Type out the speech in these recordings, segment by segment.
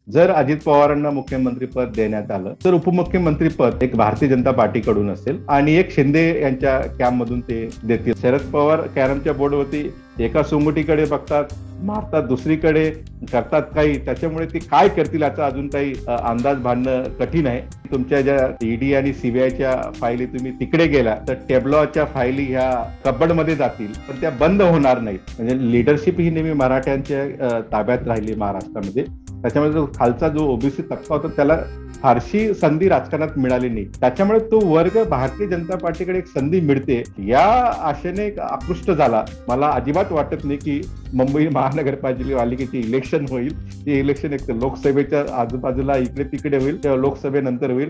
जर अजित पवारांना मुख्यमंत्रीपद देण्यात आलं तर उपमुख्यमंत्रीपद एक भारतीय जनता पार्टीकडून असेल आणि एक शिंदे यांच्या कॅम्पमधून ते देतील. शरद पवार कॅरमच्या बोर्डवरती एका सोंगटीकडे बघतात, मारतात दुसरीकडे, करतात काही. त्याच्यामुळे ते काय करतील याचा अजून काही अंदाज बांधणं कठीण आहे. तुमच्या ज्या ईडी आणि सीबीआयच्या फायली तुम्ही तिकडे गेला तर टेबलॉच्या फायली ह्या कबडमध्ये जातील, पण त्या बंद होणार नाहीत. म्हणजे लिडरशिप ही नेहमी मराठ्यांच्या ताब्यात राहिली महाराष्ट्रामध्ये. त्याच्यामुळे जो खालचा जो ओबीसी तबका होता त्याला फारशी संधी राजकारणात मिळाली नाही. त्याच्यामुळे तो वर्ग भारतीय जनता पार्टीकडे एक संधी मिळते या आशेने आकृष्ट झाला. मला अजिबात वाटत नाही की मुंबई महानगरपालिकेची इलेक्शन होईल. ते इलेक्शन एक लोकसभेच्या आजूबाजूला इकडे तिकडे होईल किंवा लोकसभेनंतर होईल.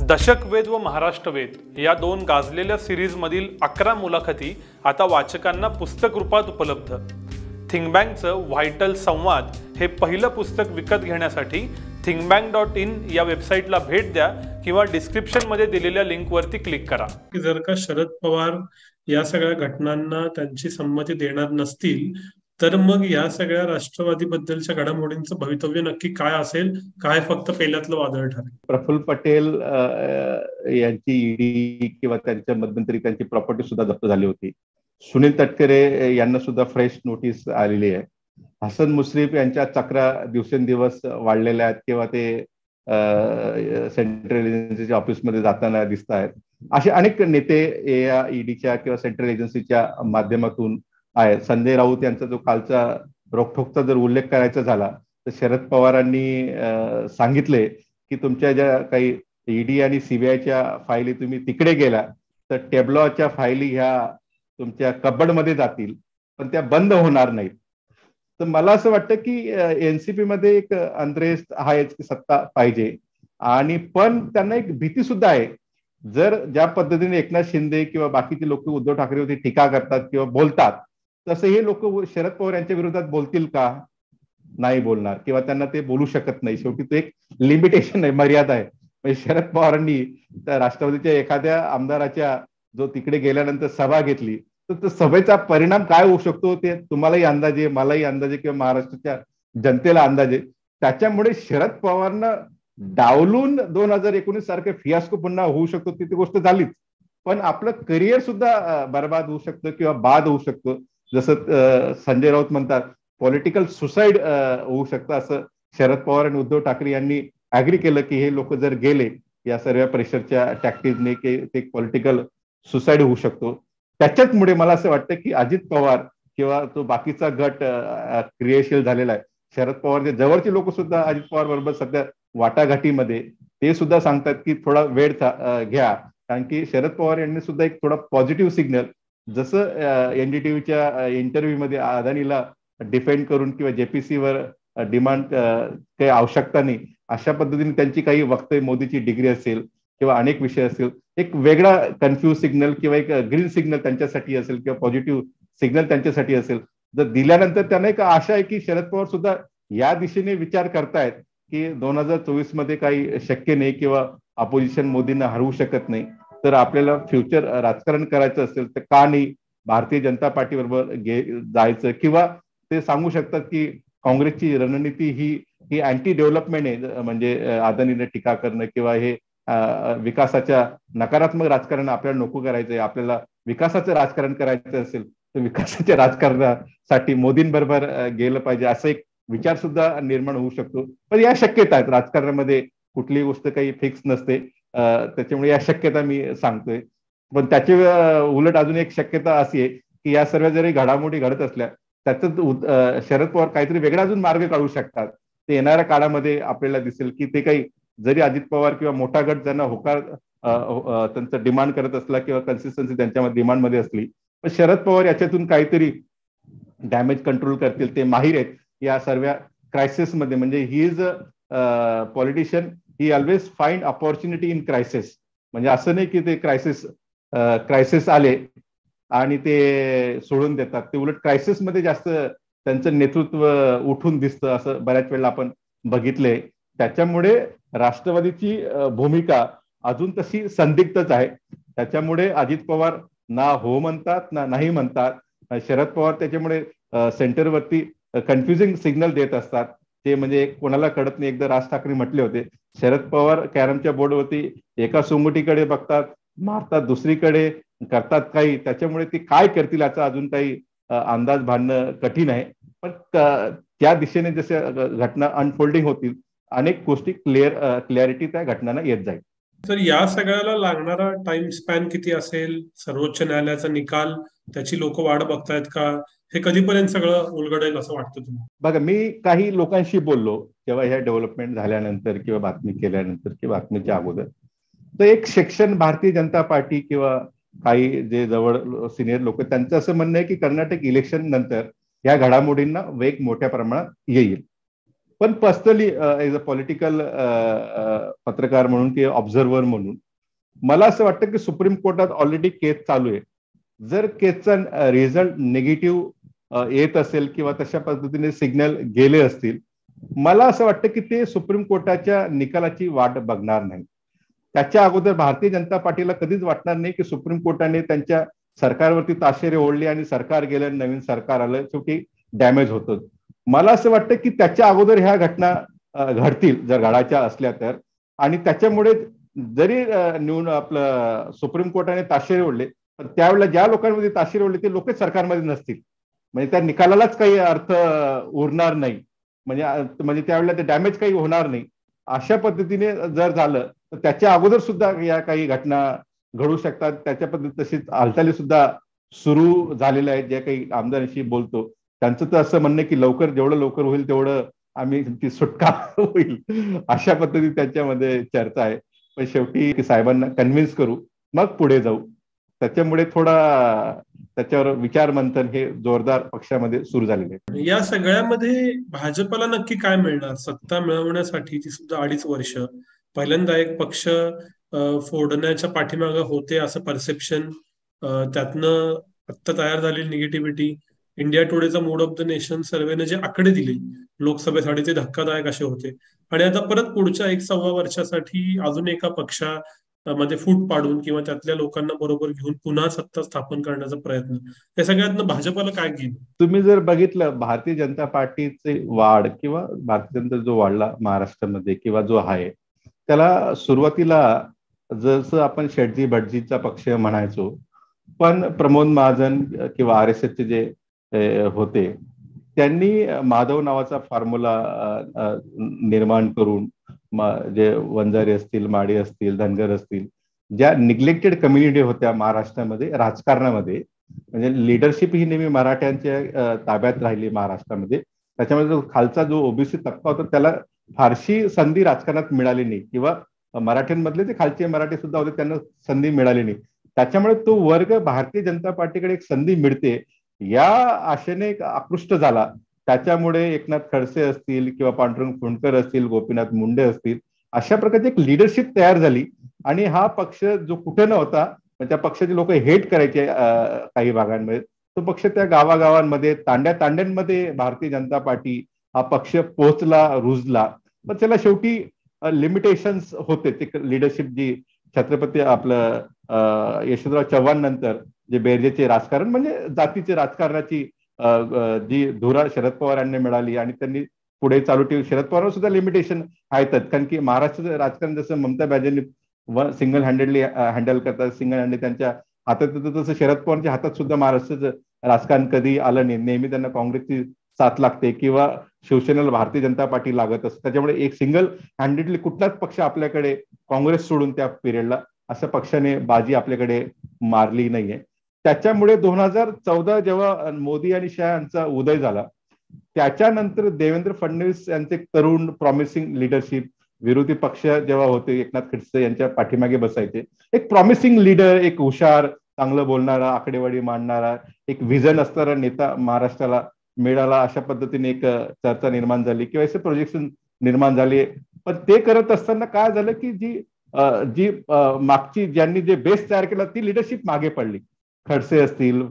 दशकवेद व महाराष्ट्रवेद या दोन गाजलेल्या सिरीजमधील 11 मुलाखती आता वाचकांना पुस्तक रूपात उपलब्ध. थिंकबँकचं व्हायटल संवाद हे पहिलं पुस्तक विकत घेण्यासाठी thinkbank.in या वेबसाईटला भेट द्या किंवा डिस्क्रिप्शनमध्ये दिलेल्या लिंकवरती क्लिक करा. जर का शरद पवार या सगळ्या घटनांना त्यांची संमती देणार नसतील तर मग या सगळ्या राष्ट्रवादीबद्दलच्या घडामोडींचं भवितव्य नक्की काय असेल, काय फक्त पेल्यातलं वादळ ठरेल? प्रफुल्ल पटेल यांची ईडी किंवा त्यांच्या मध्यंतरी त्यांची प्रॉपर्टी सुद्धा जप्त झाली होती. सुनील तटकरे यांना सुद्धा फ्रेश नोटीस आलेली आहे. हसन मुश्रीफ यांच्या चक्रा दिवसेंदिवस वाढलेल्या आहेत किंवा ते सेंट्रल एजन्सीच्या ऑफिसमध्ये जाताना दिसत आहेत. असे अनेक नेते या ईडीच्या किंवा सेंट्रल एजन्सीच्या माध्यमातून आहेत. संजय राऊत यांचा जो कालचा रोखठोकचा जर उल्लेख करायचा झाला तर शरद पवारांनी सांगितले की तुमच्या ज्या काही ईडी आणि सीबीआयच्या फायली तुम्ही तिकडे गेला तर टेबलॉच्या फायली ह्या तुमच्या कबडमध्ये जातील, पण त्या बंद होणार नाहीत. तर मला असं वाटतं की एनसीपी मध्ये एक अंतरेस्ट आहेच की सत्ता पाहिजे, आणि पण त्यांना एक भीती सुद्धा आहे. जर ज्या पद्धतीने एकनाथ शिंदे किंवा बाकीचे लोक उद्धव ठाकरेवरती टीका करतात किंवा बोलतात, तसं हे लोक शरद पवार यांच्या विरोधात बोलतील का? नाही बोलणार, किंवा त्यांना ते बोलू शकत नाही. शेवटी तो एक लिमिटेशन आहे, मर्यादा आहे. म्हणजे शरद पवारांनी त्या राष्ट्रवादीच्या एखाद्या आमदाराच्या जो तिकडे गेल्यानंतर सभा घेतली तर सभेचा परिणाम काय होऊ शकतो ते तुम्हालाही अंदाजे, मलाही अंदाजे, किंवा महाराष्ट्राच्या जनतेला अंदाजे. त्याच्यामुळे शरद पवारांना डावलून 2019 सारखे फियास्को पुन्हा होऊ शकतो ती गोष्ट झालीच, पण आपलं करिअर सुद्धा बर्बाद होऊ शकतं किंवा बाद होऊ शकतं. जसं संजय राऊत म्हणतात पॉलिटिकल सुसाईड होऊ शकतं, असं शरद पवार आणि उद्धव ठाकरे यांनी अग्री केलं की हे लोक जर गेले या सर्व प्रेशरच्या टॅक्टिकने की ते पॉलिटिकल सुसाईड होऊ शकतो. त्याच्याचमुळे मला असं वाटतं की अजित पवार किंवा तो बाकीचा गट क्रियाशील झालेला आहे. शरद पवारचे जवळचे लोक सुद्धा अजित पवार बरोबर सध्या वाटाघाटीमध्ये, ते सुद्धा सांगतात की थोडा वेळ घ्या, कारण की शरद पवार यांनी सुद्धा एक थोडा पॉझिटिव्ह सिग्नल, जसं एनडीटीव्हीच्या इंटरव्ह्यू मध्ये अदानीला डिफेंड करून किंवा जेपीसीवर डिमांड काही आवश्यकता नाही अशा पद्धतीने त्यांची काही वक्तव्य, मोदीची डिग्री असेल किंवा अनेक विषय असेल, एक वेगळा कन्फ्यूज सिग्नल किंवा एक ग्रीन सिग्नल त्यांच्यासाठी असेल किंवा पॉझिटिव्ह सिग्नल त्यांच्यासाठी असेल. जर दिल्यानंतर त्यांना एक आशा आहे की शरद पवार सुद्धा या दिशेने विचार करतायत की 2024 मध्ये काही शक्य नाही किंवा अपोजिशन मोदींना हरवू शकत नाही, तर आपल्याला फ्युचर राजकारण करायचं असेल तर का नाही भारतीय जनता पार्टी बरोबर जायचं, किंवा ते सांगू शकतात की काँग्रेसची रणनीती ही अँटी डेव्हलपमेंट आहे, म्हणजे अदानीने टीका करणं किंवा हे विकासाच्या नकारात्मक राजकारण आपल्याला नको करायचंय. आपल्याला विकासाचं राजकारण करायचं असेल तर विकासाच्या राजकारणासाठी मोदींबरोबर गेलं पाहिजे, असं एक विचार सुद्धा निर्माण होऊ शकतो. पण या शक्यता आहेत, राजकारणामध्ये कुठलीही गोष्ट काही फिक्स नसते, त्याच्यामुळे या शक्यता मी सांगतोय. पण त्याची उलट अजून एक शक्यता अशी आहे की या सर्व जरी घडामोडी घडत असल्या त्याच्यात शरद पवार काहीतरी वेगळा अजून मार्ग काढू शकतात. ते येणाऱ्या काळामध्ये आपल्याला दिसेल की ते काही जरी अजित पवार किंवा मोठा गट ज्यांना होकार त्यांचं डिमांड करत असला किंवा कन्सिस्टन्सी त्यांच्यामध्ये डिमांडमध्ये असली, पण शरद पवार याच्यातून काहीतरी डॅमेज कंट्रोल करतील. ते माहीर आहेत या सर्व क्रायसिसमध्ये. म्हणजे he is a politician, he always find opportunity in crisis. म्हणजे असं नाही की ते क्रायसिस आले आणि ते सोडून देतात, ते उलट क्रायसिसमध्ये जास्त त्यांचं नेतृत्व उठून दिसतं, असं बऱ्याच वेळेला आपण बघितलंय. त्याच्यामुळे राष्ट्रवादीची भूमिका अजून तशी संदिग्धच आहे. त्याच्यामुळे अजित पवार ना हो म्हणतात ना नाही म्हणतात, शरद पवार त्याच्यामुळे सेंटरवरती कन्फ्युजिंग सिग्नल देत असतात. ते म्हणजे कोणाला कळत नाही. एकदा राज ठाकरे म्हटले होते, शरद पवार कॅरमच्या बोर्डवरती एका सोंगटीकडे बघतात, मारतात दुसरीकडे, करतात काही. त्याच्यामुळे ते काय करतील याचा अजून काही अंदाज बांधणं कठीण आहे. पण त्या दिशेने जसे घटना अनफोल्डिंग होतील, अनेक गोष्टी क्लॅरिटी त्या घटनांना येत जाईल. तर या सगळ्याला लागणारा टाइम स्पॅन किती असेल? सर्वोच्च न्यायालयाचा निकाल, त्याची लोक वाट बघतायत का? हे कधीपर्यंत सगळं उलगडेल असं वाटतं तुम्हाला? बघा, मी काही लोकांशी बोललो जेव्हा ह्या डेव्हलपमेंट झाल्यानंतर किंवा बातमी केल्यानंतर किंवा बातमीच्या अगोदर, तर एक सेक्शन भारतीय जनता पार्टी किंवा काही जे जवळ सिनियर लोक, त्यांचं असं म्हणणं आहे की कर्नाटक इलेक्शन नंतर या घडामोडींना वेग मोठ्या प्रमाणात येईल. पण पर्सनली एज अ पॉलिटिकल पत्रकार म्हणून किंवा ऑब्झर्व्हर म्हणून मला असं वाटतं की सुप्रीम कोर्टात ऑलरेडी केस चालू आहे. जर केसचा रिझल्ट निगेटिव्ह येत असेल किंवा तशा पद्धतीने सिग्नल गेले असतील, मला असं वाटतं की ते सुप्रीम कोर्टाच्या निकालाची वाट बघणार नाही. त्याच्या अगोदर भारतीय जनता पार्टीला कधीच वाटणार नाही की सुप्रीम कोर्टाने त्यांच्या सरकारवरती ताशेरे ओढले आणि सरकार गेलं, नवीन सरकार आलं, शेवटी डॅमेज होतं. मला असं वाटतं की त्याच्या अगोदर ह्या घटना घडतील जर घडायच्या असल्या तर. आणि त्याच्यामुळे जरी आपलं सुप्रीम कोर्टाने ताशेरे ओढले, पण त्यावेळेला ज्या लोकांमध्ये ताशेरे ओढले ते लोकच सरकारमध्ये नसतील, म्हणजे त्या निकालालाच काही अर्थ उरणार नाही. म्हणजे त्यावेळेला ते डॅमेज काही होणार नाही. अशा पद्धतीने जर झालं तर त्याच्या अगोदर सुद्धा या काही घटना घडू शकतात. त्याच्या पद्धती तशीच हालचाली सुद्धा सुरू झालेल्या आहेत. ज्या काही आमदारांशी बोलतो त्यांचं तर असं म्हणणं की जेवढं लवकर होईल तेवढं आम्ही ती सुटका होईल, अशा पद्धती त्यांच्यामध्ये चर्चा आहे. पण शेवटी साहेबांना कन्व्हिन्स करू, मग पुढे जाऊ. त्याच्यामुळे त्याच्यावर विचार मंथन हे जोरदार पक्षामध्ये सुरू झालेले आहे. या सगळ्यामध्ये भाजपला नक्की काय मिळणार? सत्ता मिळवण्यासाठी ती सुद्धा 2.5 वर्ष पहिल्यांदा एक पक्ष फोडण्याच्या पाठीमागे होते असं परसेप्शन, त्यातनं आत्ता तयार झालेली निगेटिव्हिटी, इंडिया टुडेचा मूड ऑफ द नेशन सर्वेने जे आकडे दिले लोकसभेसाठी ते धक्कादायक असे होते. आणि आता परत पुढच्या 1-1.25 वर्षासाठी अजून एका पक्षा मध्ये फूट पाडून किंवा त्यातल्या लोकांना बरोबर घेऊन पुन्हा सत्ता स्थापन करण्याचा प्रयत्न, या सगळ्यातनं भाजपला काय गेलं? तुम्ही जर बघितलं भारतीय जनता पार्टीचे वाढ किंवा भारतीय जनता जो वाढला महाराष्ट्रामध्ये किंवा जो आहे, त्याला सुरुवातीला जसं आपण शेटजी भटजीचा पक्ष म्हणायचो, पण प्रमोद महाजन किंवा RSSचे जे होते त्यांनी माधव नावाचा फॉर्म्युला निर्माण करून जे वंजारी असतील, माडी असतील, धनगर असतील, ज्या निग्लेक्टेड कम्युनिटी होत्या महाराष्ट्रामध्ये राजकारणामध्ये, म्हणजे लिडरशिप ही नेहमी मराठ्यांच्या ताब्यात राहिली महाराष्ट्रामध्ये. त्याच्यामध्ये जो खालचा जो ओबीसी तबका होता त्याला फारशी संधी राजकारणात मिळाली नाही, किंवा मराठ्यांमधले जे खालचे मराठी सुद्धा होते त्यांना संधी मिळाली नाही. त्याच्यामुळे तो वर्ग भारतीय जनता पार्टीकडे एक संधी मिळते या आशेने एक आकृष्ट झाला. त्याच्यामुळे एकनाथ खडसे असतील किंवा पांडुरंग फुंडकर असतील, गोपीनाथ मुंडे असतील, अशा प्रकारची एक लिडरशिप तयार झाली. आणि हा पक्ष जो कुठे नव्हता, त्या पक्षाचे लोक हेट करायचे काही भागांमध्ये, तो पक्ष त्या गावागावांमध्ये तांड्यांमध्ये भारतीय जनता पार्टी हा पक्ष पोहोचला, रुजला. पण त्याला शेवटी लिमिटेशन्स होते. ते लिडरशिप जी छत्रपती आपलं यशवंतराव चव्हाण नंतर जे बेरजेचे राजकारण, म्हणजे जातीचे राजकारणाची जी धुरा शरद पवार यांनी मिळाली आणि त्यांनी पुढे चालू ठेवली. शरद पवार सुद्धा लिमिटेशन आहेत, कारण की महाराष्ट्राचं राजकारण जसं Mamata Banerjee single handedly handle करतात, सिंगल हँडेड त्यांच्या हातात येतं, तसं शरद पवारच्या हातात सुद्धा महाराष्ट्राचं राजकारण कधी आलं नाही. नेहमी त्यांना काँग्रेसची साथ लागते किंवा शिवसेनेला भारतीय जनता पार्टी लागत असते. त्याच्यामुळे एक सिंगल हँडेडली कुठलाच पक्ष आपल्याकडे काँग्रेस सोडून त्या पिरियडला अशा पक्षाने बाजी आपल्याकडे मारली नाहीये. त्याच्यामुळे 2014 जेव्हा मोदी आणि शाह यांचा उदय झाला, त्याच्यानंतर देवेंद्र फडणवीस यांचे तरुण प्रॉमिसिंग लिडरशिप, विरोधी पक्ष जेव्हा होते एकनाथ खडसे यांच्या पाठीमागे बसायचे, एक प्रॉमिसिंग लीडर, एक हुशार, चांगलं बोलणारा, आकडेवारी मांडणारा, एक व्हिजन असणारा नेता महाराष्ट्राला मिळाला. अशा पद्धतीने एक चर्चा निर्माण झाली किंवा असे प्रोजेक्शन निर्माण झाले. पण ते करत असताना काय झालं की जी मागची ज्यांनी जे बेस तयार केला ती लिडरशिप मागे पडली. खडसे असतील,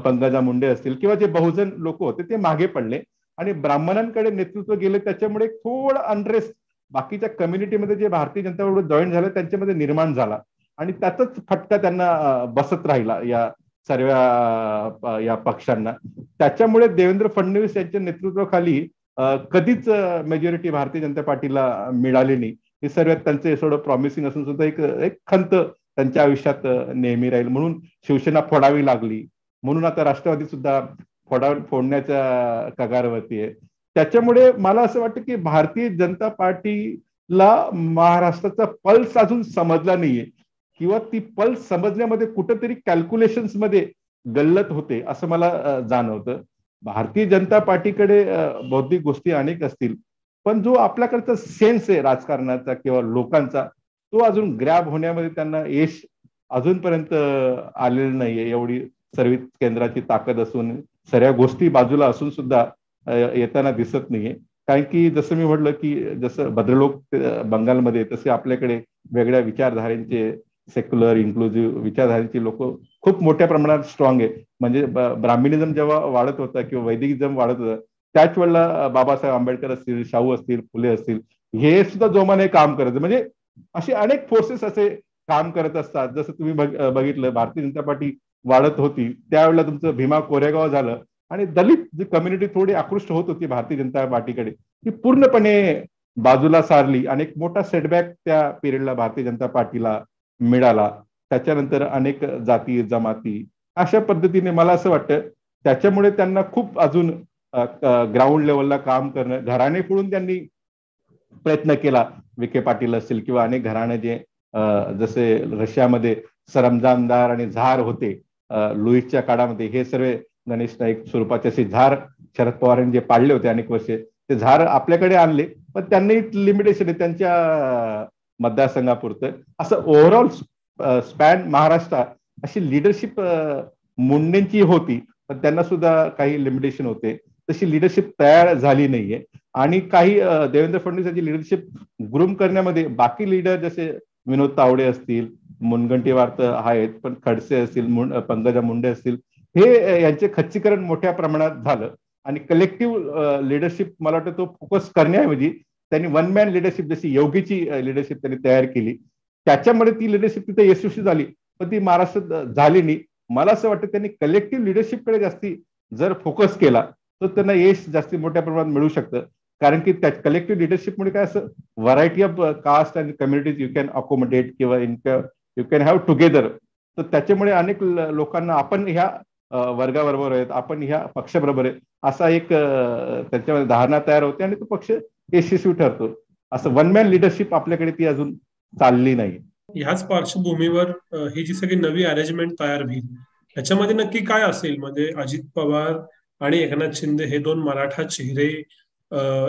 पंकजा मुंडे असतील किंवा जे बहुजन लोक होते ते मागे पडले आणि ब्राह्मणांकडे नेतृत्व गेले. त्याच्यामुळे थोडं अनरेस्ट बाकीच्या कम्युनिटीमध्ये जे भारतीय जनता पार्टीवर जॉईन झालं त्यांच्यामध्ये निर्माण झाला आणि त्याचाच फटका त्यांना बसत राहिला या सर्व या पक्षांना. त्याच्यामुळे देवेंद्र फडणवीस यांच्या नेतृत्वाखाली कधीच मेजॉरिटी भारतीय जनता पार्टीला मिळाली नाही. हे सर्व त्यांचे थोडं प्रॉमिसिंग असून सुद्धा एक खंत त्यांच्या आयुष्यात नेहमी राहील. म्हणून शिवसेना फोडावी लागली, म्हणून आता राष्ट्रवादी सुद्धा फोडण्याच्या कगारवरती आहे. त्याच्यामुळे मला असं वाटतं की भारतीय जनता पार्टीला महाराष्ट्राचा पल्स अजून समजला नाहीये, किंवा ती पल्स समजण्यामध्ये कुठेतरी कॅल्क्युलेशन्स मध्ये गल्लत होते असं मला जाणवतं. भारतीय जनता पार्टीकडे बौद्धिक गोष्टी अनेक असतील, पण जो आपल्याकडचा सेन्स आहे राजकारणाचा किंवा लोकांचा, तो अजून ग्रॅब होण्यामध्ये त्यांना यश अजूनपर्यंत आलेलं नाहीये. एवढी सर्व्हिस केंद्राची ताकद असून, सर्व गोष्टी बाजूला असून सुद्धा येताना दिसत नाहीये. कारण की जसं मी म्हटलं की जसं भद्रलोक बंगालमध्ये, तसे आपल्याकडे वेगळ्या विचारधारेचे, सेक्युलर इन्क्लुझिव्ह विचारधारेची लोक खूप मोठ्या प्रमाणात स्ट्रॉंग आहे. म्हणजे ब्राह्मणिझम जेव्हा वाढत होता किंवा वैदिकजम वाढत होता, त्याच वेळेला बाबासाहेब आंबेडकर असतील, शाहू असतील, फुले असतील, हे सुद्धा जोमाने काम करत. म्हणजे असे अनेक फोर्सेस असे काम करत असतात. जसं तुम्ही बघितलं, भारतीय जनता पार्टी वाढत होती त्यावेळेला तुमचं भीमा कोरेगाव झालं, आणि दलित जी कम्युनिटी थोडी आकृष्ट होत होती भारतीय जनता पार्टीकडे, ती पूर्णपणे बाजूला सारली. आणि एक मोठा सेटबॅक त्या पिरियडला भारतीय जनता पार्टीला मिळाला. त्याच्यानंतर अनेक जाती जमाती, अशा पद्धतीने मला असं वाटतं त्याच्यामुळे त्यांना खूप अजून ग्राउंड लेवलला काम करणं, घराणे फोडून त्यांनी प्रयत्न केला. विखे पाटील असतील किंवा अनेक घराणे जे जसे रशियामध्ये सरमजानदार आणि झार होते लुईसच्या काळामध्ये, हे सर्व गणेश नाईक स्वरूपाचे असे झार शरद पवारांनी जे पाडले होते अनेक वर्षे, ते झार आपल्याकडे आणले, पण त्यांनी लिमिटेशन आहे त्यांच्या मतदारसंघापुरतं. असं ओव्हरऑल स्पॅन महाराष्ट्रात अशी लिडरशिप मुंडेंची होती, पण त्यांना सुद्धा काही लिमिटेशन होते. तशी लिडरशिप तयार झाली नाहीये. आणि काही देवेंद्र फडणवीस यांची लिडरशिप ग्रूम करण्यामध्ये बाकी लीडर जसे विनोद तावडे असतील, मुनगंटीवार तर आहेत, पण खडसे असतील, पंकजा मुंडे असतील, हे यांचे खच्चीकरण मोठ्या प्रमाणात झालं. आणि कलेक्टिव्ह लिडरशिप मला वाटतं तो फोकस करण्याऐवजी त्यांनी वन मॅन लिडरशिप, जशी योगीची लिडरशिप त्यांनी तयार केली, त्याच्यामुळे ती लिडरशिप तिथे यशस्वी झाली, पण ती महाराष्ट्रात झाली नाही. मला असं वाटतं त्यांनी कलेक्टिव्ह लिडरशिपकडे जास्ती जर फोकस केला तर त्यांना यश जास्ती मोठ्या प्रमाणात मिळू शकतं. कारण की त्या कलेक्टिव्ह लिडरशिपमुळे काय असं variety of caste and communities you can accommodate किंवा यू कॅन हॅव टुगेदर. तर त्याच्यामुळे अनेक लोकांना आपण ह्या वर्गाबरोबर आहेत, आपण ह्या पक्षाबरोबर आहे, असा एक त्याच्यामध्ये धारणा तयार होते आणि तो पक्ष यशस्वी ठरतो. असं वन मॅन लिडरशिप आपल्याकडे ती अजून चालली नाही. ह्याच पार्श्वभूमीवर ही जी सगळी नवी अरेंजमेंट तयार होईल त्याच्यामध्ये नक्की काय असेल? म्हणजे अजित पवार आणि एकनाथ शिंदे हे दोन मराठा चेहरे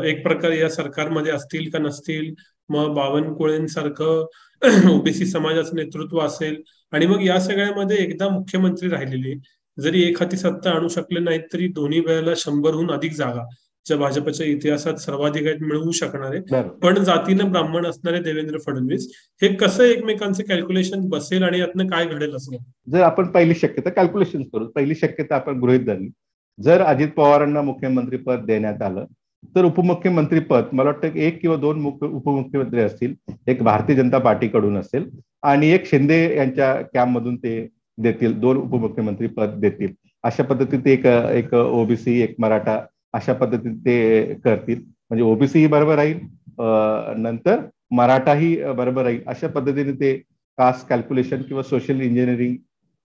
एक प्रकारे या सरकारमध्ये असतील का नसतील? मग बावनकुळेंसारखं ओबीसी समाजाचं नेतृत्व असेल, आणि मग या सगळ्यामध्ये एकदा मुख्यमंत्री राहिलेले जरी एक हाती सत्ता आणू शकले नाहीत तरी दोन्ही वेळेला 100हून अधिक जागा ज्या भाजपच्या इतिहासात सर्वाधिक आहेत मिळवू शकणारे, पण जातीनं ब्राह्मण असणारे देवेंद्र फडणवीस, हे कसं एकमेकांचे कॅल्क्युलेशन बसेल आणि यातनं काय घडेल असं? जर आपण पहिली शक्यता कॅल्क्युलेशन करू, पहिली शक्यता आपण गृहीत धरली, जर अजित पवारांना मुख्यमंत्री पद देण्यात आलं तर उपमुख्यमंत्री पद मला वाटतं एक किंवा दोन उपमुख्यमंत्री असतील, एक भारतीय जनता पार्टीकडून असेल आणि एक शिंदे यांच्या कॅम्पमधून ते देतील, दोन उपमुख्यमंत्री पद देतील. अशा पद्धतीत एक ओबीसी एक मराठा अशा पद्धतीने ते करतील. म्हणजे ओबीसी ही बरोबर राहील, नंतर मराठाही बरोबर राहील. अशा पद्धतीने ते कास्ट कॅल्क्युलेशन किंवा सोशल इंजिनिअरिंग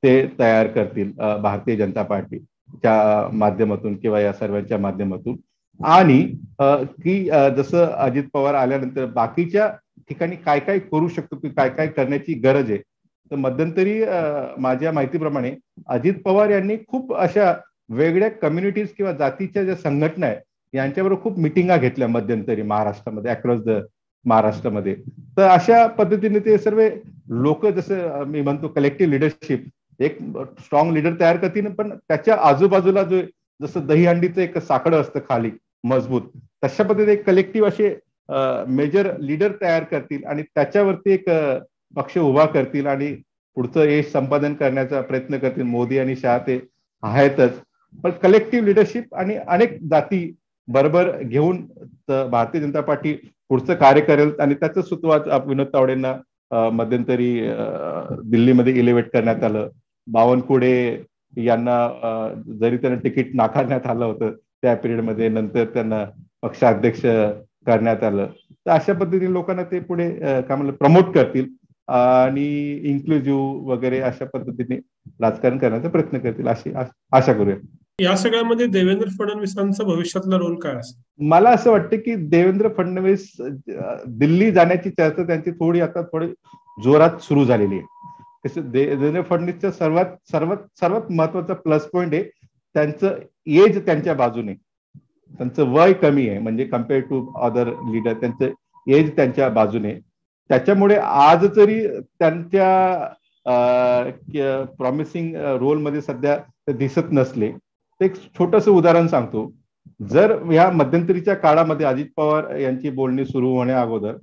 ते तयार करतील भारतीय जनता पार्टीच्या माध्यमातून किंवा या सर्वांच्या माध्यमातून. आणि की जसं अजित पवार आल्यानंतर बाकीच्या ठिकाणी काय काय करू शकतो, की काय काय करण्याची गरज आहे. तर मध्यंतरी माझ्या माहितीप्रमाणे अजित पवार यांनी खूप अशा वेगळ्या कम्युनिटीज किंवा जातीच्या ज्या संघटना आहेत यांच्याबरोबर खूप मिटिंगा घेतल्या मध्यंतरी महाराष्ट्रामध्ये, अक्रॉस द महाराष्ट्रामध्ये. तर अशा पद्धतीने ते सर्व लोक, जसं मी म्हणतो कलेक्टिव्ह लिडरशिप, एक स्ट्रॉंग लीडर तयार करतील, पण त्याच्या आजूबाजूला जो जसं दहीहंडीचं एक साकडं असतं खाली मजबूत, तशा पद्धतीने एक कलेक्टिव्ह असे मेजर लीडर तयार करतील आणि त्याच्यावरती एक पक्ष उभा करतील आणि पुढचं यश संपादन करण्याचा प्रयत्न करतील. मोदी आणि शहा ते आहेतच, पण कलेक्टिव्ह लिडरशिप आणि अनेक जाती बरोबर घेऊन भारतीय जनता पार्टी पुढचं कार्य करेल. आणि त्याचं सुतवाच विनोद तावडेंना मध्यंतरी दिल्लीमध्ये इलेव्हेट करण्यात आलं. बावनकुळे यांना जरी त्यांना तिकीट नाकारण्यात आलं होतं त्या पिरियडमध्ये, नंतर त्यांना पक्षाध्यक्ष करण्यात आलं, तर अशा पद्धतीने लोकांना ते पुढे काय म्हणलं प्रमोट करतील आणि इन्क्लुझिव्ह वगैरे अशा पद्धतीने राजकारण करण्याचा प्रयत्न करतील अशी आशा करूया. या सगळ्यामध्ये देवेंद्र फडणवीसांचा भविष्यातला रोल काय असेल? मला असं वाटतं की देवेंद्र फडणवीस दिल्ली जाण्याची चर्चा त्यांची थोडी जोरात सुरू झालेली आहे. देवेंद्र फडणवीसचा सर्वात सर्वात सर्वात महत्वाचा प्लस पॉईंट आहे त्यांचं एज त्यांच्या बाजूने, त्यांचं वय कमी आहे, म्हणजे कम्पेअर टू अदर लिडर त्यांचं एज त्यांच्या बाजूने. त्याच्यामुळे आज जरी त्यांच्या प्रॉमिसिंग रोलमध्ये सध्या ते दिसत नसले, एक छोटस उदाहरण सांगतो. जर या मध्यंतरीच्या काळामध्ये अजित पवार यांची बोलणी सुरू होण्या अगोदर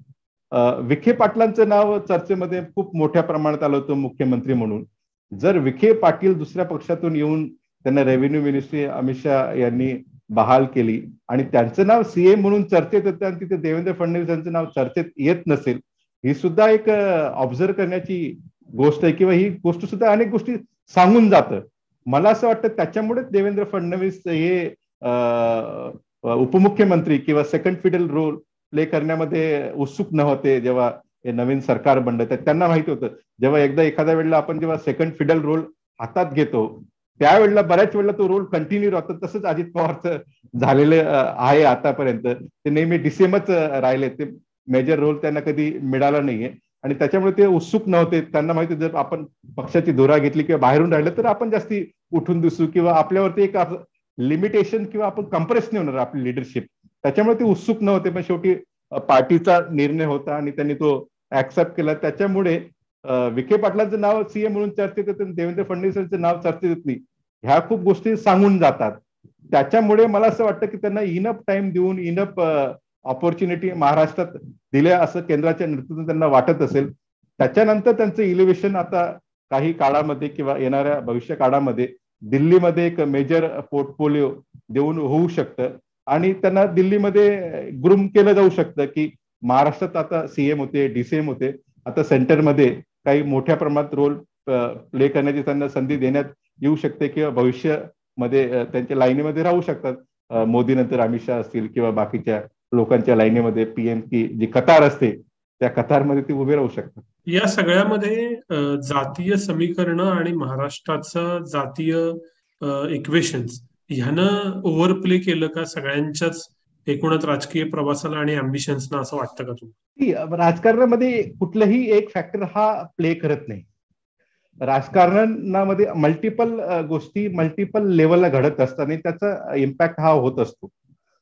विखे पाटलांचं नाव चर्चेमध्ये खूप मोठ्या प्रमाणात आलं होतं मुख्यमंत्री म्हणून. जर विखे पाटील दुसऱ्या पक्षातून येऊन त्यांना रेव्हेन्यू मिनिस्ट्री अमित शहा यांनी बहाल केली आणि त्यांचं नाव सीएम म्हणून चर्चेत येतं आणि तिथे देवेंद्र फडणवीस यांचं नाव चर्चेत येत नसेल, ही सुद्धा एक ऑब्झर्व करण्याची गोष्ट आहे किंवा ही गोष्ट सुद्धा अनेक गोष्टी सांगून जातं. मला असं वाटतं त्याच्यामुळेच देवेंद्र फडणवीस हे उपमुख्यमंत्री किंवा सेकंड फिडल रोल प्ले करण्यामध्ये उत्सुक नव्हते. जेव्हा हे नवीन सरकार बनलं तर त्यांना माहिती होतं जेव्हा एकदा एखाद्या वेळेला आपण जेव्हा सेकंड फिडल रोल हातात घेतो त्यावेळेला बऱ्याच वेळेला तो रोल कंटिन्यू राहतो. तसंच अजित पवारचं झालेलं आहे आतापर्यंत. ते नेहमी डीसीएमच राहिले, ते मेजर रोल त्यांना कधी मिळाला नाहीये आणि त्याच्यामुळे ते उत्सुक नव्हते. त्यांना माहिती जर आपण पक्षाची धुरा घेतली किंवा बाहेरून राहिलं तर आपण जास्ती उठून दिसू किंवा आपल्यावरती एक लिमिटेशन किंवा आपण कंप्रेस नाही होणार आपली लिडरशिप. त्याच्यामुळे ते उत्सुक नव्हते, पण शेवटी पार्टीचा निर्णय होता आणि त्यांनी तो ऍक्सेप्ट केला. त्याच्यामुळे विखे पाटलांचं नाव सीएम म्हणून चर्चेत येतं, देवेंद्र फडणवीसांचं नाव चर्चेत येत नाही, ह्या खूप गोष्टी सांगून जातात. त्याच्यामुळे मला असं वाटतं की त्यांना इनफ टाइम देऊन इनफ ऑपॉर्च्युनिटी महाराष्ट्रात दिल्या असं केंद्राच्या नेतृत्वाने त्यांना वाटत असेल. त्याच्यानंतर त्यांचं इलिव्हेशन आता काही काळामध्ये किंवा येणाऱ्या भविष्य काळामध्ये दिल्लीमध्ये एक मेजर पोर्टफोलिओ देऊन होऊ शकतं आणि त्यांना दिल्लीमध्ये ग्रूम केलं जाऊ शकतं की महाराष्ट्रात आता सीएम होते, डीसीएम होते, आता सेंटरमध्ये काही मोठ्या प्रमाणात रोल प्ले करण्याची त्यांना संधी देण्यात येऊ शकते किंवा भविष्यामध्ये त्यांच्या लाईनीमध्ये राहू शकतात. मोदी नंतर अमित शहा असतील किंवा बाकीच्या लोकांच्या लाईनीमध्ये पीएम की जी कतार असते त्या कतारमध्ये ते उभे राहू शकतात. या सगळ्यामध्ये जातीय समीकरणं आणि महाराष्ट्राचं जातीय इक्वेशन्स ह्यानं ओव्हरप्ले केलं का सगळ्यांच्याच एकूणच राजकीय प्रवासाला आणि अम्बिशन्सना, असं वाटतं का तुम्हाला? राजकारणामध्ये कुठलाही एक फॅक्टर हा प्ले करत नाही. राजकारणामध्ये मल्टिपल गोष्टी मल्टिपल लेवलला घडत असतात आणि त्याचा इम्पॅक्ट हा होत असतो.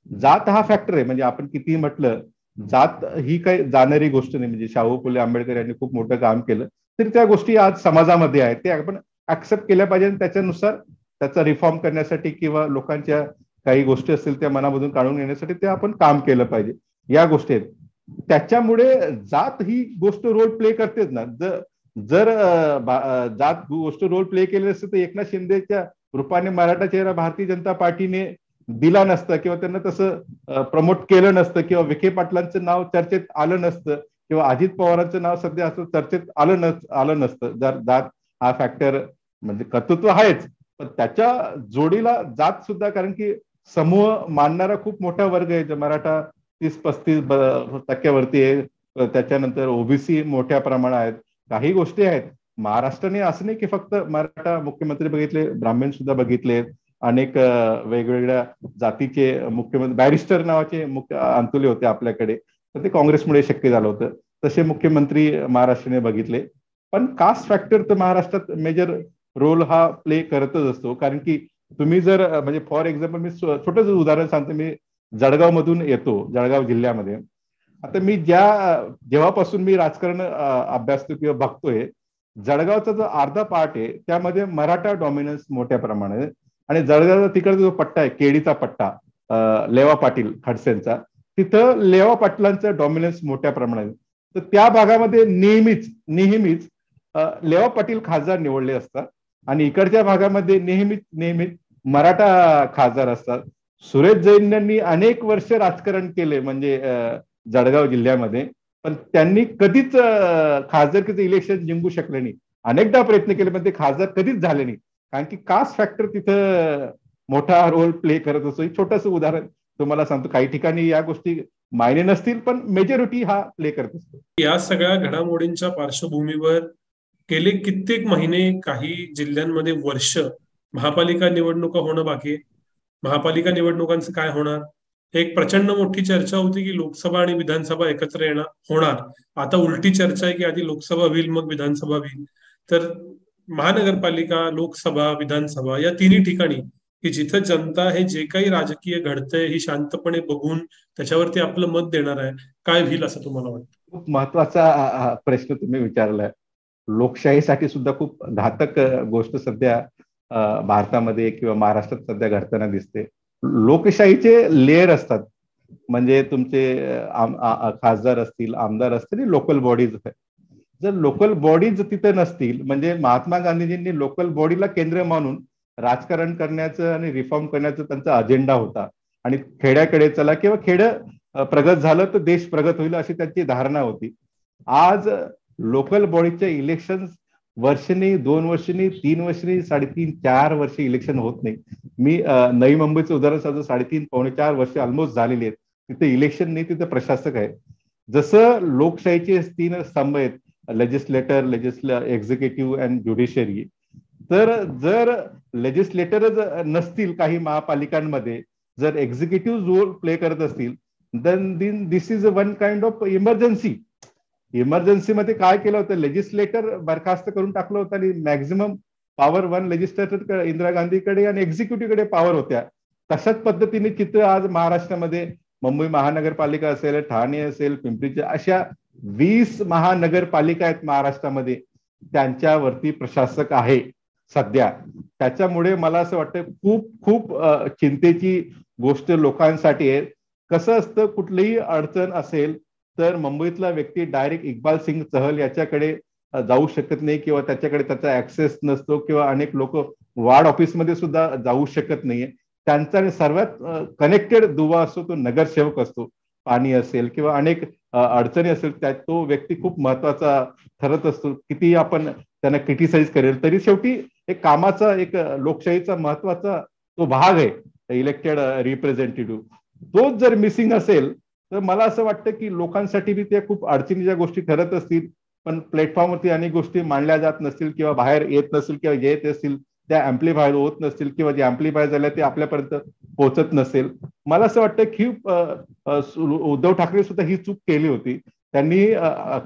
जात हा फॅक्टर आहे, म्हणजे आपण किती म्हटलं जात ही काही जाणारी गोष्ट नाही. म्हणजे शाहू फुले आंबेडकर यांनी खूप मोठं काम केलं तरी त्या गोष्टी आज समाजामध्ये आहेत, ते आपण ऍक्सेप्ट केल्या पाहिजे आणि त्याच्यानुसार त्याचा रिफॉर्म करण्यासाठी किंवा लोकांच्या काही गोष्टी असतील त्या मनामधून काढून घेण्यासाठी ते आपण काम केलं पाहिजे. या गोष्टी आहेत. त्याच्यामुळे जात ही गोष्ट रोल प्ले करतेच ना. जर जात गोष्ट रोल प्ले केली असते तर एकनाथ शिंदेच्या रूपाने मराठा चेहरा भारतीय जनता पार्टीने दिला नसतं किंवा त्यांना तसं प्रमोट केलं नसतं किंवा विखे पाटलांचं नाव चर्चेत आलं नसतं किंवा अजित पवारांचं नाव सध्या असं चर्चेत आलं नसतं. जर जात हा फॅक्टर म्हणजे कर्तृत्व आहेच, पण त्याच्या जोडीला जात सुद्धा, कारण की समूह मानणारा खूप मोठा वर्ग आहे. मराठा 30-35% आहे, त्याच्यानंतर ओबीसी मोठ्या प्रमाणात आहेत. काही गोष्टी आहेत महाराष्ट्राने असं नाही की फक्त मराठा मुख्यमंत्री बघितले, ब्राह्मण सुद्धा बघितले, अनेक वेगवेगळ्या जातीचे मुख्यमंत्री, बॅरिस्टर नावाचे मुख्य अंतुले होते आपल्याकडे, तर ते काँग्रेसमुळे शक्य झालं होतं. तसे मुख्यमंत्री महाराष्ट्राने बघितले. पण कास्ट फॅक्टर तर महाराष्ट्रात मेजर रोल हा प्ले करतच असतो. कारण की तुम्ही जर म्हणजे फॉर एक्झाम्पल मी छोटंच उदाहरण सांगतो. मी जळगाव मधून येतो, जळगाव जिल्ह्यामध्ये. आता मी जेव्हापासून मी राजकारण अभ्यासतो किंवा बघतोय, जळगावचा जो अर्धा पार्ट आहे त्यामध्ये मराठा डॉमिनन्स मोठ्या प्रमाणात आणि जळगावचा तिकडचा जो पट्टा आहे केडीचा पट्टा, लेवा पाटील खडसेंचा, तिथं लेवा पाटलांचा डॉमिनन्स मोठ्या प्रमाणात. तर त्या भागामध्ये नेहमीच लेवा पाटील खासदार निवडले असतात आणि इकडच्या भागामध्ये नेहमीच मराठा खासदार असतात. सुरेश जैन यांनी अनेक वर्ष राजकारण केले म्हणजे जळगाव जिल्ह्यामध्ये, पण त्यांनी कधीच खासदारकीचं इलेक्शन जिंकू शकले नाही. अनेकदा प्रयत्न केले पण ते खासदार कधीच झाले नाही. कारण की कास्ट फॅक्टर तिथं मोठा रोल प्ले करत असतो. एक छोटंसं उदाहरण तुम्हाला सांगतो, काही ठिकाणी या गोष्टी मायने नसतील पण मेजॉरिटी हा प्ले करत असतो. या सगळ्या घडामोडींच्या पार्श्वभूमीवर गेले कित्येक महिने, काही जिल्ह्यांमध्ये वर्ष महापालिका निवडणुका होणं बाकी आहे. महापालिका निवडणुकांचं काय होणार? एक प्रचंड मोठी चर्चा होती की लोकसभा आणि विधानसभा एकत्र येणार होणार. आता उलटी चर्चा आहे की आधी लोकसभा होईल मग विधानसभा होईल. तर महानगरपालिका, लोकसभा, विधानसभा या तिन्ही ठिकाणी की जिथं जनता हे जे काही राजकीय घडतंय ही शांतपणे बघून त्याच्यावरती आपलं मत देणार आहे, काय होईल असं तुम्हाला वाटतं? खूप महत्वाचा प्रश्न तुम्ही विचारलाय. लोकशाहीसाठी सुद्धा खूप घातक गोष्ट सध्या भारतामध्ये किंवा महाराष्ट्रात सध्या घडताना दिसते. लोकशाहीचे लेअर असतात, म्हणजे तुमचे खासदार असतील, आमदार असतील, लोकल बॉडीज. जर लोकल बॉडीज तिथे नसतील, म्हणजे महात्मा गांधीजींनी लोकल बॉडीला केंद्र मानून राजकारण करण्याचं आणि रिफॉर्म करण्याचा त्यांचा अजेंडा होता. आणि खेड्याकडे चला किंवा खेडं प्रगत झालं तर देश प्रगत होईल अशी त्यांची धारणा होती. आज लोकल बॉडीचे इलेक्शन वर्षांनी, 2 वर्षांनी, 3 वर्षांनी, 3.5 4 वर्ष इलेक्शन होत नाही. मी नवी मुंबईचं उदाहरण सांगतो. 3.5 पावणे 4 वर्ष ऑलमोस्ट झालेली आहेत. तिथे इलेक्शन नाही, तिथे प्रशासक आहे. जसं लोकशाहीचे 3 स्तंभ आहेत, लेजिस्लेटर, एक्झिक्युटिव्ह अँड ज्युडिशरी. तर जर लेजिस्लेटरच नसतील काही महापालिकांमध्ये, जर एक्झिक्युटिव्ह रोल प्ले करत असतील, then this is one kind of emergency. इमर्जन्सीमध्ये काय केलं होतं, लेजिस्लेटर बरखास्त करून टाकलं होतं आणि maximum power one legislator Indira गांधीकडे आणि एक्झिक्युटिव्हकडे पॉवर होत्या. तशाच पद्धतीने चित्र आज महाराष्ट्रामध्ये मुंबई महानगरपालिका असेल, ठाणे असेल, पिंपरीच्या अशा 20 महानगरपालिका आहेत महाराष्ट्रामध्ये, त्यांच्यावरती प्रशासक आहे सध्या. त्याच्यामुळे मला असं वाटतं खूप खूप चिंतेची गोष्ट लोकांसाठी आहे. कसं असतं, कुठलीही अडचण असेल तर मुंबईतला व्यक्ती डायरेक्ट इक्बाल सिंग चहल याच्याकडे जाऊ शकत नाही किंवा त्याच्याकडे त्याचा ऍक्सेस नसतो, किंवा अनेक लोक वार्ड ऑफिसमध्ये सुद्धा जाऊ शकत नाहीये. त्यांचा सर्वात कनेक्टेड दुवा असतो तो नगरसेवक असतो. पाणी असेल किंवा अनेक अडचणी असेल, त्यात तो व्यक्ती खूप महत्वाचा ठरत असतो. किती आपण त्यांना क्रिटिसाइज करेल तरी शेवटी एक कामाचा, एक लोकशाहीचा महत्वाचा तो भाग आहे इलेक्टेड रिप्रेझेंटेटिव्ह. तोच जर मिसिंग असेल तर मला असं वाटतं की लोकांसाठी बी त्या खूप अडचणीच्या गोष्टी ठरत असतील. पण प्लॅटफॉर्मवरती अनेक गोष्टी मांडल्या जात नसतील किंवा बाहेर येत नसतील, किंवा जे येत असतील त्या अँप्लिफाय होत नसतील, किंवा जे अँप्लिफाय झाल्या ते आपल्यापर्यंत पोहोचत नसेल. मला असं वाटतं की उद्धव ठाकरे सुद्धा ही चूक केली होती. त्यांनी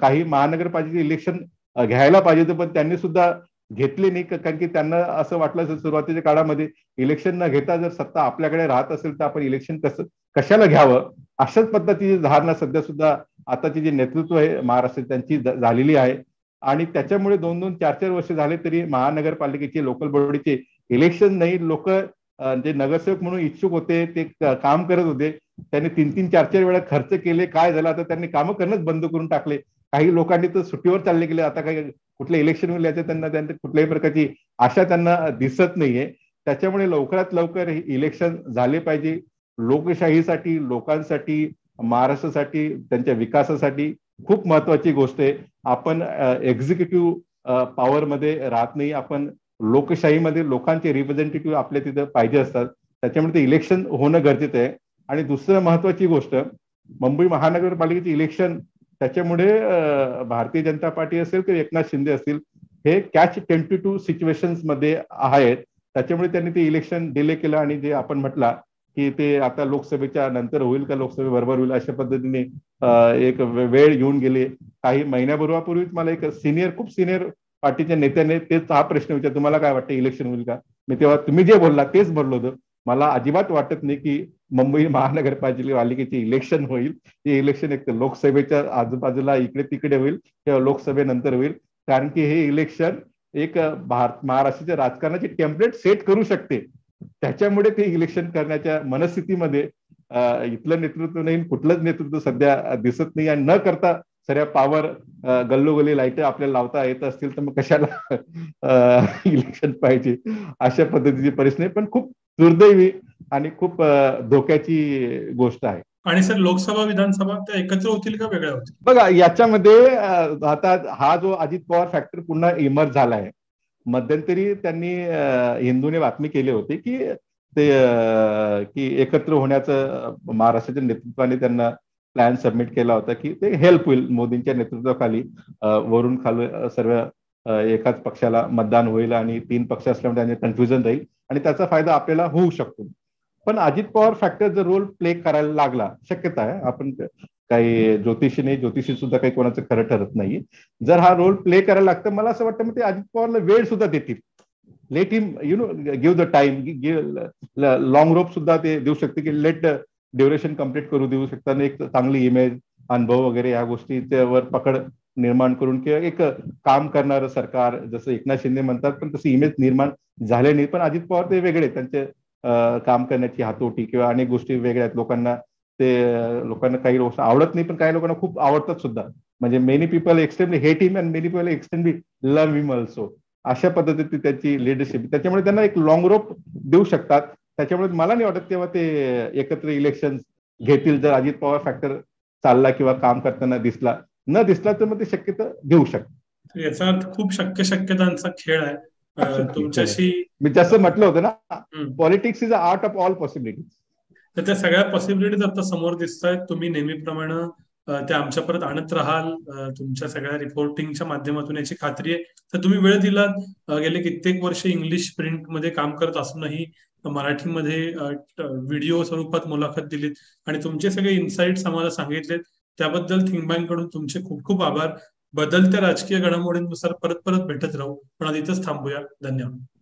काही महानगरपालिका इलेक्शन घ्यायला पाहिजे होतं, पण त्यांनी सुद्धा घेतले नाही. कारण की त्यांना असं वाटलं सुरुवातीच्या काळामध्ये इलेक्शन न घेता जर सत्ता आपल्याकडे राहत असेल तर आपण इलेक्शन कशाला घ्यावं, अशाच पद्धतीची धारणा सध्या सुद्धा आताची जे नेतृत्व आहे महाराष्ट्रात त्यांची झालेली आहे. आणि त्याच्यामुळे 2-2, 4-4 वर्ष झाले तरी महानगरपालिकेचे, लोकल बॉडीचे इलेक्शन नाही. लोक जे नगरसेवक म्हणून इच्छुक होते ते काम करत होते, त्यांनी 3-3, 4-4 वेळा खर्च केले. काय झालं, आता त्यांनी कामं करणंच बंद करून टाकले. काही लोकांनी तर सुट्टीवर चालले गेले. आता काही कुठले इलेक्शन होईल याचे त्यांना कुठल्याही प्रकारची आशा त्यांना दिसत नाहीये. त्याच्यामुळे लवकरात लवकर हे इलेक्शन झाले पाहिजे. लोकशाहीसाठी, लोकांसाठी, महाराष्ट्रासाठी, त्यांच्या विकासासाठी खूप महत्वाची गोष्ट आहे. आपण एक्झिक्युटिव्ह पॉवरमध्ये राहत नाही, आपण लोकशाहीमध्ये लोकांचे रिप्रेझेंटेटिव्ह आपल्या तिथं पाहिजे असतात. त्याच्यामुळे ते इलेक्शन होणं गरजेचं आहे. आणि दुसरं महत्वाची गोष्ट, मुंबई महानगरपालिकेचे इलेक्शन, त्याच्यामुळे भारतीय जनता पार्टी असेल किंवा एकनाथ शिंदे असतील, हे कॅच 22 सिच्युएशन्स मध्ये आहेत. त्याच्यामुळे त्यांनी ते इलेक्शन डिले केलं. आणि जे आपण म्हटला की ते आता लोकसभेच्या नंतर होईल का लोकसभेबरोबर होईल अशा पद्धतीने एक वेळ येऊन गेली. काही महिन्यापूर्वीच मला एक खूप सिनियर पार्टीच्या नेत्याने तेच हा प्रश्न विचारला, तुम्हाला काय वाटतं इलेक्शन होईल का? मी तेव्हा तुम्ही जे बोलला तेच बोललो होतं. मला अजिबात वाटत नाही की मुंबई महानगरपालिकेचे इलेक्शन होईल. हे इलेक्शन एक तर लोकसभेच्या आजूबाजूला इकडे तिकडे होईल किंवा लोकसभेनंतर होईल. कारण की हे इलेक्शन एक महाराष्ट्राच्या राजकारणाचे टेम्पलेट सेट करू शकते. त्याच्यामुळे ते इलेक्शन करण्याच्या मनस्थितीमध्ये इथलं नेतृत्व नाही, कुठलंच नेतृत्व सध्या दिसत नाही. आणि न करता सऱ्या पॉवर गल्लोगल्ली लाईट आपल्याला लावता येत असतील तर मग कशाला इलेक्शन पाहिजे, अशा पद्धतीची परिस्थिती. पण खूप दुर्दैवी आणि खूप धोक्याची गोष्ट आहे. आणि सर, लोकसभा विधानसभा त्या एकत्र होतील का वेगळ्या होतील? बघा, याच्यामध्ये आता हा जो अजित पवार फॅक्टर पुन्हा इमर्ज झाला आहे. मध्यंतरी त्यांनी हिंदूने बातमी केली होती की ते की एकत्र होण्याचं महाराष्ट्राच्या नेतृत्वाने त्यांना प्लॅन सबमिट केला होता की ते हेल्प होईल मोदींच्या नेतृत्वाखाली वरून खाली सर्व एकाच पक्षाला मतदान होईल आणि 3 पक्ष असल्यामुळे त्यांचे कन्फ्युजन राहील आणि त्याचा फायदा आपल्याला होऊ शकतो. पण अजित पवार फॅक्टर जर रोल प्ले करायला लागला, शक्यता आहे, आपण काही ज्योतिषी नाही, ज्योतिषी सुद्धा काही कोणाचं खरं ठरत नाही, जर हा रोल प्ले करायला लागतं मला असं वाटतं मग ते अजित पवारला वेळ सुद्धा देतील. Let him give the time, long rope सुद्धा ते देऊ शकते की लेट ड्युरेशन कम्प्लीट करू देऊ शकतात, एक चांगली इमेज, अनुभव वगैरे या गोष्टीवर पकड निर्माण करून किंवा एक काम करणारं सरकार जसं एकनाथ शिंदे म्हणतात पण तशी इमेज निर्माण झाले नाही. पण अजित पवार ते वेगळे, त्यांचे काम करण्याची हातोटी किंवा अनेक गोष्टी वेगळ्या आहेत. लोकांना काही लोक आवडत नाही पण काही लोकांना खूप आवडतात सुद्धा. म्हणजे many people extremely hate him and many people extremely love him also. अशा पद्धतीची त्याची लिडरशिप, त्याच्यामुळे त्यांना एक लॉंग रोप देऊ शकतात. त्याच्यामुळे मला नाही वाटत तेव्हा ते एकत्र इलेक्शन घेतील. जर अजित पवार फॅक्टर चालला किंवा काम करताना न दिसला तर मग ते शक्यता घेऊ शकतात. याचा अर्थ खूप शक्यतांचा खेळ आहे. तुमच्याशी मी जसं म्हटलं होतं ना, politics is a art of all possibilities. तर त्या सगळ्या पॉसिबिलिटीज आता समोर दिसत आहेत. तुम्ही नेहमीप्रमाणे त्या आमच्या परत आणत राहाल तुमच्या सगळ्या रिपोर्टिंगच्या माध्यमातून, याची खात्री आहे. तर तुम्ही वेळ दिलात, गेले कित्येक वर्ष इंग्लिश प्रिंटमध्ये काम करत असूनही मराठीमध्ये व्हिडिओ स्वरूपात मुलाखत दिलीत आणि तुमचे सगळे इन्साइट्स आम्हाला सांगितलेत. त्याबद्दल थिंक बँक कडून तुमचे खूप खूप आभार. बदलत्या राजकीय घडामोडींनुसार परत परत भेटत राहू, पण आज इथंच थांबूया. धन्यवाद.